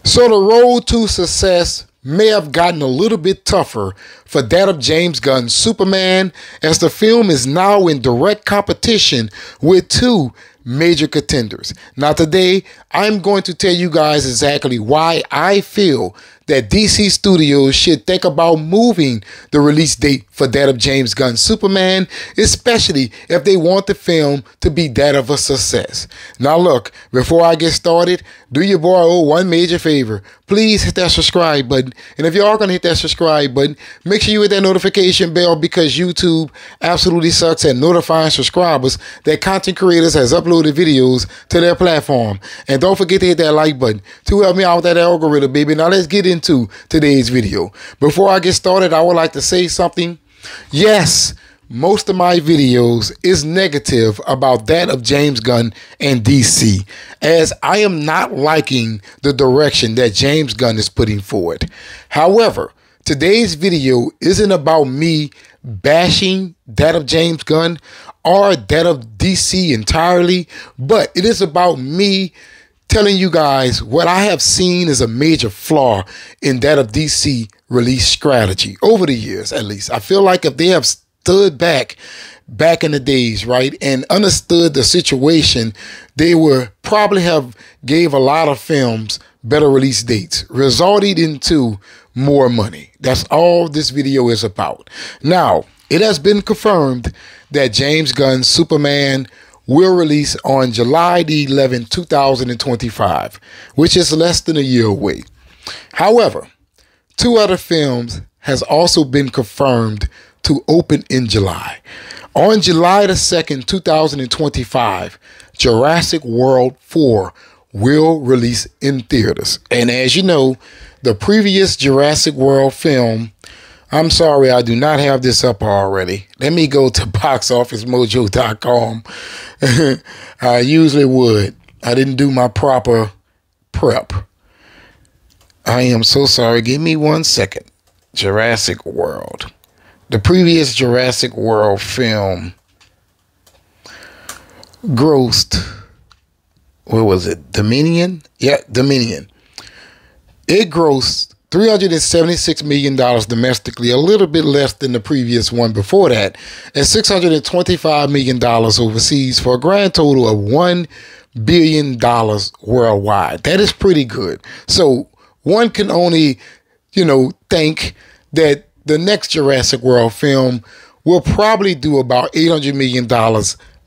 So the road to success may have gotten a little bit tougher for that of James Gunn's Superman, as the film is now in direct competition with two major contenders. Now today, I'm going to tell you guys exactly why I feel that DC Studios should think about moving the release date for that of James Gunn's Superman, especially if they want the film to be that of a success. Now look, before I get started, do your boy one major favor. Please hit that subscribe button. And if you are going to hit that subscribe button, make sure you hit that notification bell, because YouTube absolutely sucks at notifying subscribers that content creators has uploaded videos to their platform. And don't forget to hit that like button to help me out with that algorithm, baby. Now let's get into today's video. Before I get started, I would like to say something. Yes, most of my videos is negative about that of James Gunn and DC, as I am not liking the direction that James Gunn is putting forward. However, today's video isn't about me bashing that of James Gunn or that of DC entirely, but it is about me telling you guys what I have seen as a major flaw in that of DC release strategy over the years. At least I feel like if they have stood back in the days, right, and understood the situation, they would probably have gave a lot of films better release dates, resulting into more money. That's all this video is about. Now, it has been confirmed that James Gunn's Superman will release on July the 11th, 2025, which is less than a year away. However, two other films has also been confirmed to open in July. On July the 2nd, 2025, Jurassic World 4 will release in theaters. And as you know, the previous Jurassic World film, I'm sorry, I do not have this up already. Let me go to boxofficemojo.com. I usually would. I didn't do my proper prep. I am so sorry. Give me 1 second. Jurassic World. The previous Jurassic World film grossed, what was it? Dominion? Yeah, Dominion. It grossed $376 million domestically, a little bit less than the previous one before that, and $625 million overseas, for a grand total of $1 billion worldwide. That is pretty good. So one can only, think that the next Jurassic World film will probably do about $800 million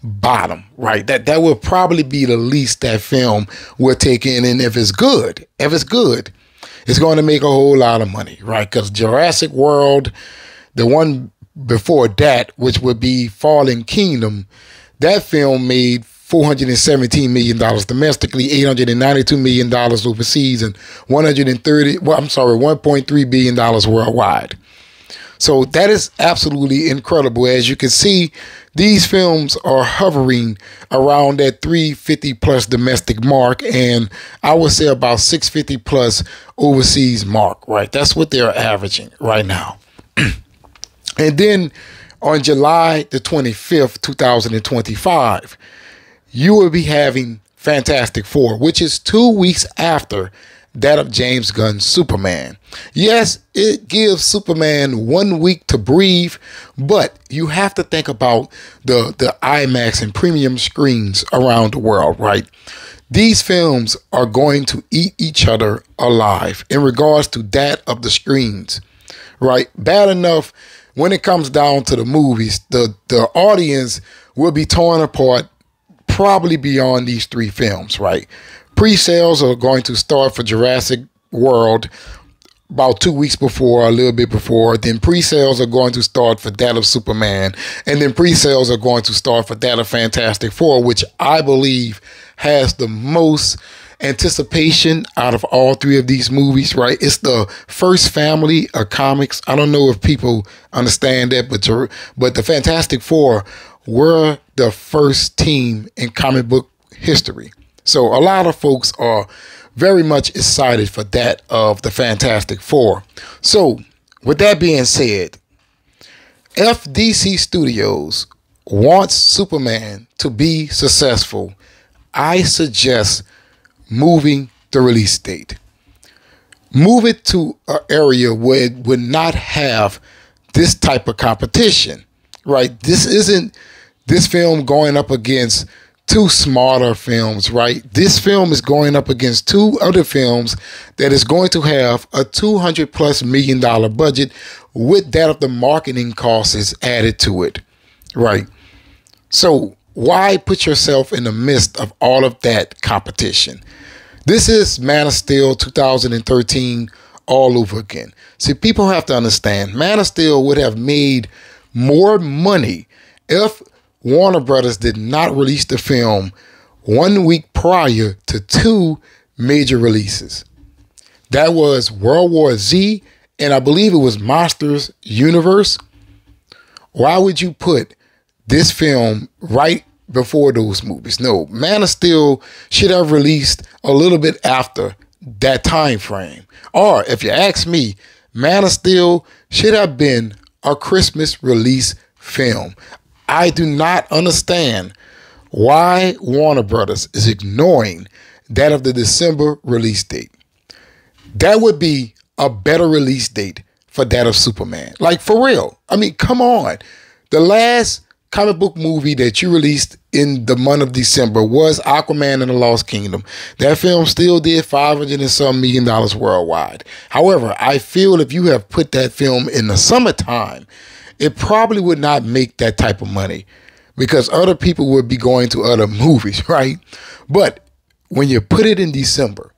bottom, right? That will probably be the least that film will take in. And if it's good, it's going to make a whole lot of money, right? Because Jurassic World, the one before that, which would be Fallen Kingdom, that film made $417 million domestically, $892 million overseas, and $1.3 billion worldwide. So that is absolutely incredible. As you can see, these films are hovering around that 350 plus domestic mark, and I would say about 650 plus overseas mark, right? That's what they're averaging right now. And then on July the 25th, 2025, you will be having Fantastic Four, which is 2 weeks after that of James Gunn's Superman. Yes, it gives Superman 1 week to breathe, but you have to think about the IMAX and premium screens around the world, right? These films are going to eat each other alive in regards to that of the screens, right? Bad enough when it comes down to the movies, the audience will be torn apart probably beyond these three films, right? Pre-sales are going to start for Jurassic World about 2 weeks before, a little bit before. Then pre-sales are going to start for that of Superman. And then pre-sales are going to start for that of Fantastic Four, which I believe has the most anticipation out of all three of these movies, right? It's the first family of comics. I don't know if people understand that, but the Fantastic Four were the first team in comic book history. So a lot of folks are very much excited for that of the Fantastic Four. So with that being said, if DC Studios wants Superman to be successful, I suggest moving the release date. move it to an area where it would not have this type of competition, right? This isn't this film going up against two smaller films, right? This film is going up against two other films that is going to have a $200+ million budget with that of the marketing costs added to it, right? So why put yourself in the midst of all of that competition? This is Man of Steel 2013 all over again. See, people have to understand, Man of Steel would have made more money if Warner Brothers did not release the film 1 week prior to two major releases. That was World War Z, and I believe it was Monsters Universe. Why would you put this film right before those movies? No, Man of Steel should have released a little bit after that time frame. Or if you ask me, Man of Steel should have been a Christmas release film. I do not understand why Warner Brothers is ignoring that of the December release date. That would be a better release date for that of Superman. Like, for real. I mean, come on. The last comic book movie that you released in the month of December was Aquaman and the Lost Kingdom. That film still did $500 and some million worldwide. However, I feel if you have put that film in the summertime, it probably would not make that type of money because other people would be going to other movies, right? But when you put it in December,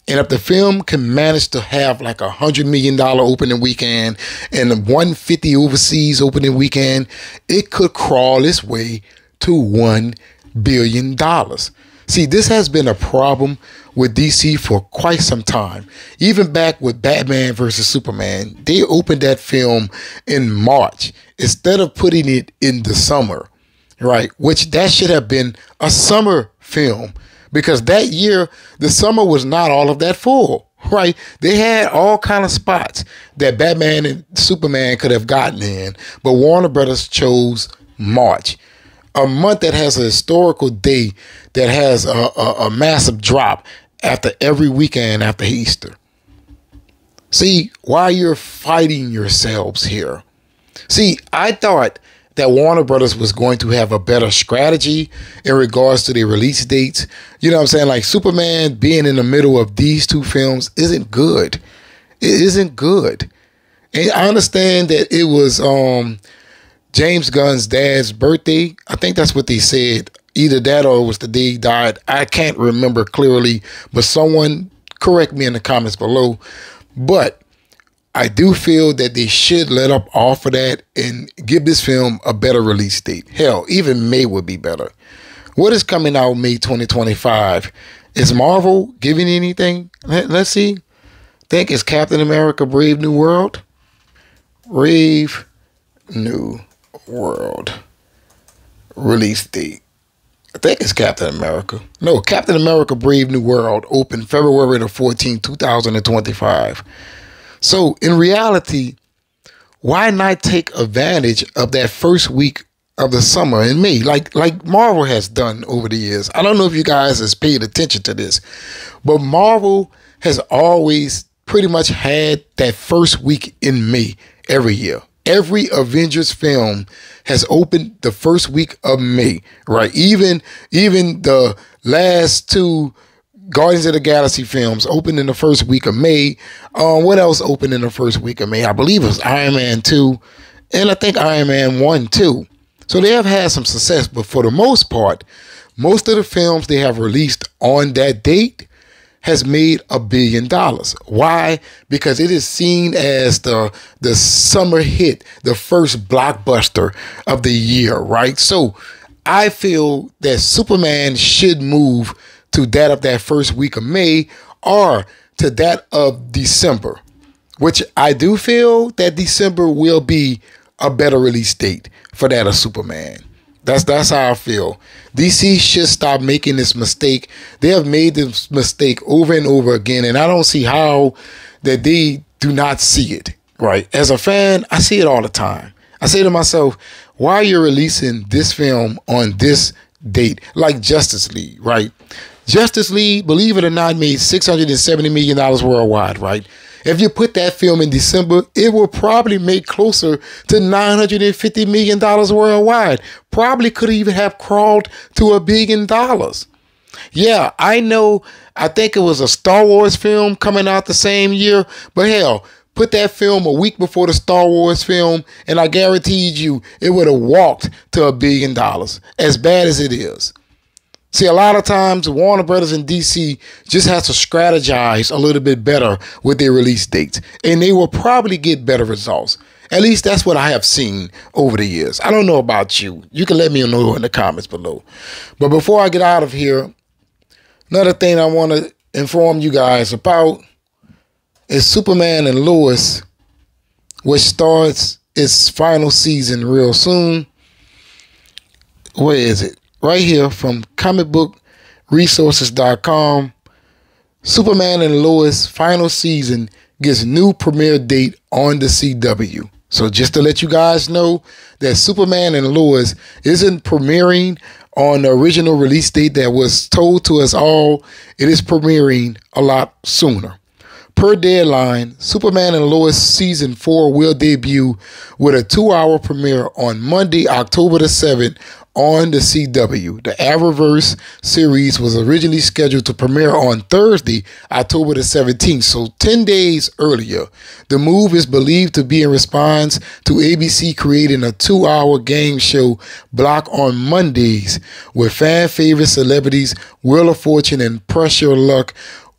and if the film can manage to have like $100 million opening weekend and a $150 overseas opening weekend, it could crawl its way to $1 billion. See, this has been a problem with DC for quite some time. Even back with Batman versus Superman, they opened that film in March instead of putting it in the summer, right? Which that should have been a summer film because that year, the summer was not all of that full, right? They had all kind of spots that Batman and Superman could have gotten in, but Warner Brothers chose March, a month that has a historical day that has a massive drop after every weekend after Easter. See, why you're fighting yourselves here? See, I thought that Warner Brothers was going to have a better strategy in regards to their release dates. You know what I'm saying? Like Superman being in the middle of these two films isn't good. It isn't good. And I understand that it was James Gunn's dad's birthday. I think that's what they said. Either that or it was the day he died. I can't remember clearly, but someone correct me in the comments below. But I do feel that they should let up off of that and give this film a better release date. Hell, even May would be better. What is coming out May 2025? Is Marvel giving anything? Let's see. I think it's Captain America Brave New World. Brave New World release date. I think it's Captain America. No, Captain America Brave New World opened February the 14th, 2025. So in reality, why not take advantage of that first week of the summer in May, like Marvel has done over the years? I don't know if you guys has paid attention to this, but Marvel has always pretty much had that first week in May every year. Every Avengers film has opened the first week of May, right? Even the last two Guardians of the Galaxy films opened in the first week of May. What else opened in the first week of May? I believe it was Iron Man 2, and I think Iron Man 1 too. So they have had some success, but for the most part, most of the films they have released on that date has made $1 billion. Why? Because it is seen as the summer hit, the first blockbuster of the year, right? So I feel that Superman should move to that of that first week of May or to that of December, which I do feel that December will be a better release date for that of Superman. That's how I feel. DC should stop making this mistake. They have made this mistake over and over again, and I don't see how that they do not see it, right? As a fan, I see it all the time. I say to myself, why are you releasing this film on this date? Like Justice League, right? Justice League, believe it or not, made $670 million worldwide, right? If you put that film in December, it will probably make closer to $950 million worldwide. Probably could even have crawled to $1 billion. Yeah, I know. I think it was a Star Wars film coming out the same year, but hell, put that film a week before the Star Wars film, and I guaranteed you it would have walked to $1 billion, as bad as it is. See, a lot of times Warner Brothers and DC just has to strategize a little bit better with their release dates, and they will probably get better results. At least that's what I have seen over the years. I don't know about you. You can let me know in the comments below. But before I get out of here, another thing I want to inform you guys about is Superman and Lois, which starts its final season real soon. Where is it? Right here from comicbookresources.com. Superman and Lois final season gets new premiere date on the CW. So just to let you guys know that Superman and Lois isn't premiering on the original release date that was told to us all. It is premiering a lot sooner. Per deadline, Superman and Lois Season 4 will debut with a 2-hour premiere on Monday, October the 7th on the CW. The Arrowverse series was originally scheduled to premiere on Thursday, October the 17th, so 10 days earlier. The move is believed to be in response to ABC creating a 2-hour game show block on Mondays with fan favorite celebrities Wheel of Fortune and Press Your Luck,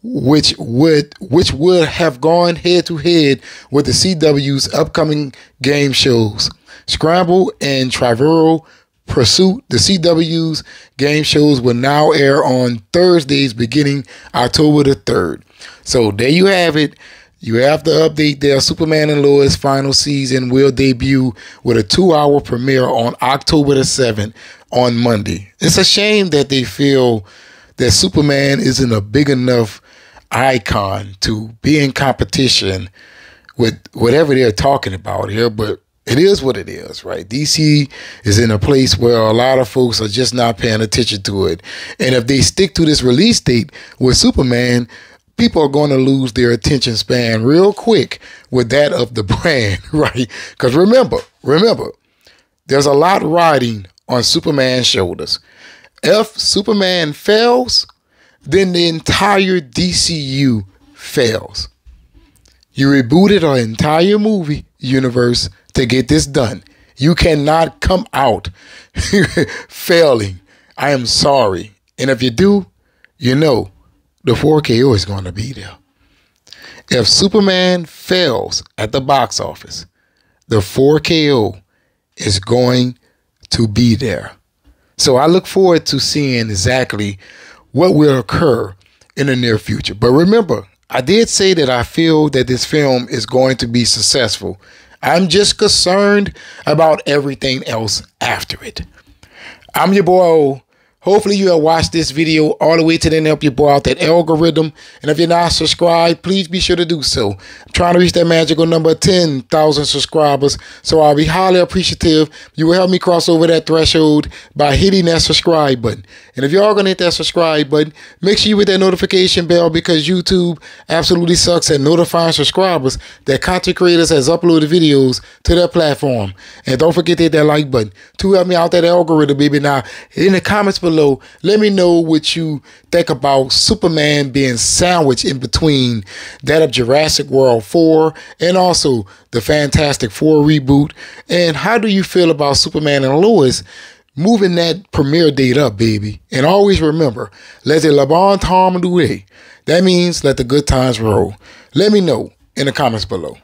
which would have gone head to head with the CW's upcoming game shows. Scramble and Trivial Pursuit, the CW's game shows, will now air on Thursdays beginning October the 3rd. So there you have it. You have the update there. Superman and Lois final season will debut with a 2-hour premiere on October the 7th on Monday. It's a shame that they feel that Superman isn't a big enough icon to be in competition with whatever they're talking about here, but it is what it is, right? DC is in a place where a lot of folks are just not paying attention to it. And if they stick to this release date with Superman, people are going to lose their attention span real quick with that of the brand, right? Because remember, there's a lot riding on Superman's shoulders. If Superman fails, then the entire DCU fails. You rebooted our entire movie universe to get this done. You cannot come out failing. I am sorry. And if you do, you know the 4KO is going to be there. If Superman fails at the box office, the 4KO is going to be there. So I look forward to seeing exactly what will occur in the near future. But remember, I did say that I feel that this film is going to be successful. I'm just concerned about everything else after it. I'm your boy O. Hopefully you have watched this video all the way to the end, help your boy out that algorithm. And if you're not subscribed, please be sure to do so. I'm trying to reach that magical number of 10,000 subscribers. So I'll be highly appreciative. You will help me cross over that threshold by hitting that subscribe button. And if you are going to hit that subscribe button, make sure you hit that notification bell, because YouTube absolutely sucks at notifying subscribers that content creators has uploaded videos to their platform. And don't forget to hit that like button to help me out that algorithm, baby. Now, in the comments below, let me know what you think about Superman being sandwiched in between that of Jurassic World 4 and also the Fantastic Four reboot. And how do you feel about Superman and Lois moving that premiere date up, baby? And always remember, let the bon temps durer. That means let the good times roll. Let me know in the comments below.